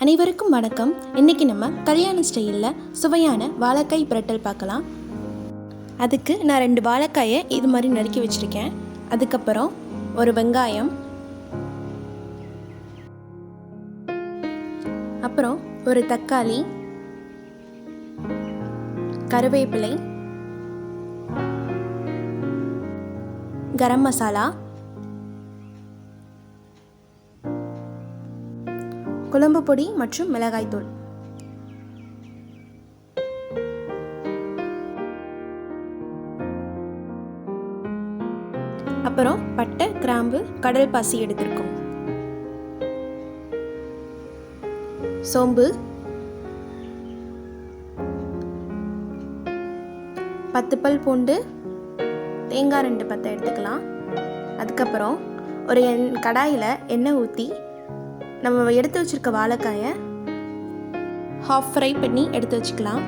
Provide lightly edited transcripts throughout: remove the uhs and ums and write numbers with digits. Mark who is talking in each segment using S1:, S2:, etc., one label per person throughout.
S1: அனைவருக்கும் வணக்கம். இன்றைக்கி நம்ம கல்யாண ஸ்டைலில் சுவையான வாழைக்காய் பிரட்டல் பார்க்கலாம். அதுக்கு நான் 2 வாழைக்காயை இது மாதிரி நறுக்கி வச்சுருக்கேன். அதுக்கப்புறம் ஒரு வெங்காயம், அப்புறம் ஒரு தக்காளி, கருவேப்பிலை, கரம் மசாலா, குழம்பு பொடி மற்றும் மிளகாய்த்தூள். அப்புறம் பட்டை, கிராம்பு, கடல் பாசி எடுத்திருக்கோம். சோம்பு, 10 பல் பூண்டு, தேங்காய் 2 பத்தை எடுத்துக்கலாம். அதுக்கப்புறம் ஒரு கடாயில் எண்ணெய் ஊற்றி நம்ம எடுத்து வச்சுருக்க வாழைக்காயை ஹாஃப் ஃப்ரை பண்ணி எடுத்து வச்சுக்கலாம்.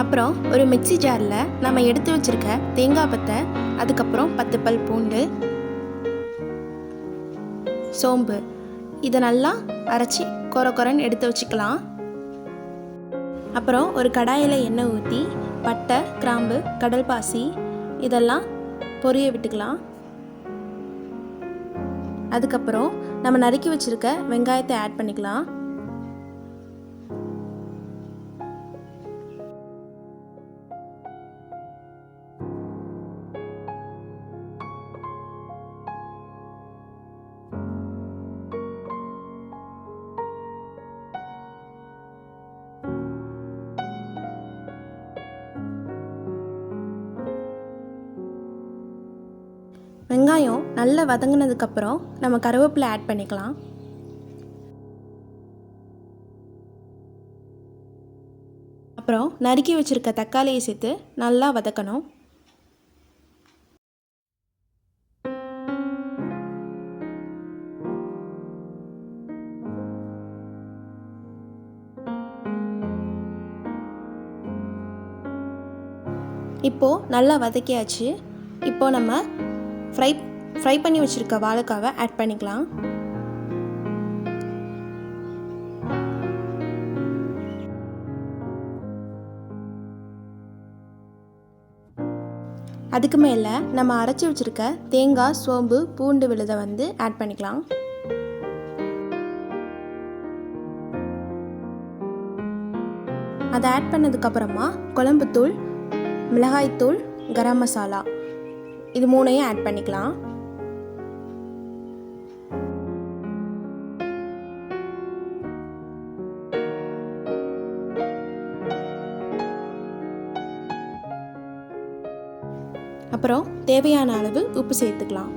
S1: அப்புறம் ஒரு மிக்ஸி ஜாரில் நம்ம எடுத்து வச்சுருக்க தேங்காய் பத்தை, அதுக்கப்புறம் 10 பல் பூண்டு, சோம்பு இதை நல்லா அரைச்சி கொரன்னு எடுத்து வச்சுக்கலாம். அப்புறம் ஒரு கடாயில் எண்ணெய் ஊற்றி பட்டை, கிராம்பு, கடல் பாசி இதெல்லாம் பொரிய விட்டுக்கலாம். அதுக்கப்புறம் நம்ம நறுக்கி வச்சுருக்க வெங்காயத்தை ஆட் பண்ணிக்கலாம். வெங்காயம் நல்லா வதங்கினதுக்கப்புறம் நம்ம கருவேப்பிலை ஆட் பண்ணிக்கலாம். அப்புறம் நறுக்கி வச்சுருக்க தக்காளியை சேர்த்து நல்லா வதக்கணும். இப்போது நல்லா வதக்கியாச்சு. இப்போது நம்ம ஃப்ரை பண்ணி வச்சுருக்க வாழைக்காவை ஆட் பண்ணிக்கலாம். அதுக்கு மேலே நம்ம அரைச்சி வச்சுருக்க தேங்காய், சோம்பு, பூண்டு விழுதை ஆட் பண்ணிக்கலாம். அதை ஆட் பண்ணதுக்கப்புறமா குழம்புத்தூள், மிளகாய்த்தூள், கரம் மசாலா இது 3ஐயும் ஆட் பண்ணிக்கலாம். அப்புறம் தேவையான அளவு உப்பு சேர்த்துக்கலாம்.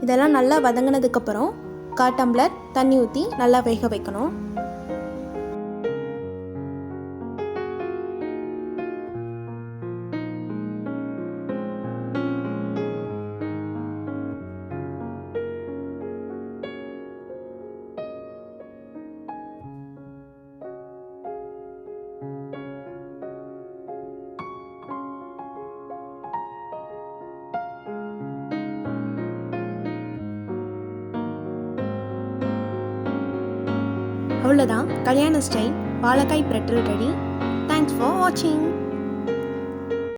S1: இதெல்லாம் நல்லா வதங்கினதுக்கப்புறம் 1/4 டம்ளர் தண்ணி ஊற்றி நல்லா வேக வைக்கணும். அவ்வளோதான், கல்யாண ஸ்டைல் வாழைக்காய் பிரட்டல் ரெடி. தேங்க்ஸ் ஃபார் வாட்சிங்.